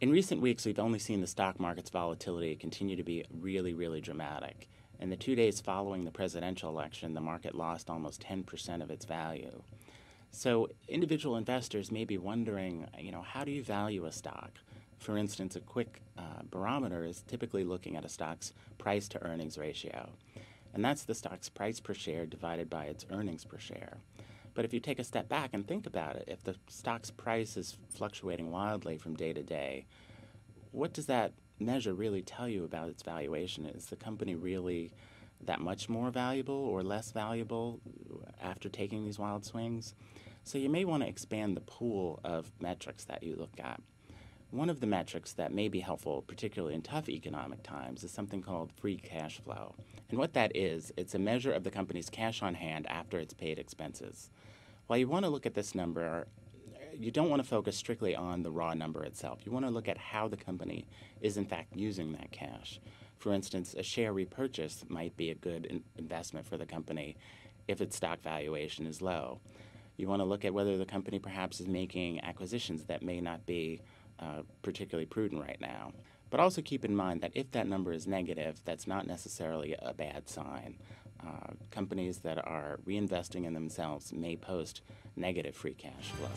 In recent weeks, we've only seen the stock market's volatility continue to be really, really dramatic. In the 2 days following the presidential election, the market lost almost 10% of its value. So individual investors may be wondering, how do you value a stock? For instance, a quick barometer is typically looking at a stock's price to earnings ratio. And that's the stock's price per share divided by its earnings per share. But if you take a step back and think about it, if the stock's price is fluctuating wildly from day to day, what does that measure really tell you about its valuation? Is the company really that much more valuable or less valuable after taking these wild swings? So you may want to expand the pool of metrics that you look at. One of the metrics that may be helpful, particularly in tough economic times, is something called free cash flow. And what that is, it's a measure of the company's cash on hand after it's paid expenses. While you want to look at this number, you don't want to focus strictly on the raw number itself. You want to look at how the company is in fact using that cash. For instance, a share repurchase might be a good investment for the company if its stock valuation is low. You want to look at whether the company perhaps is making acquisitions that may not be particularly prudent right now. But also keep in mind that if that number is negative, that's not necessarily a bad sign. Companies that are reinvesting in themselves may post negative free cash flow.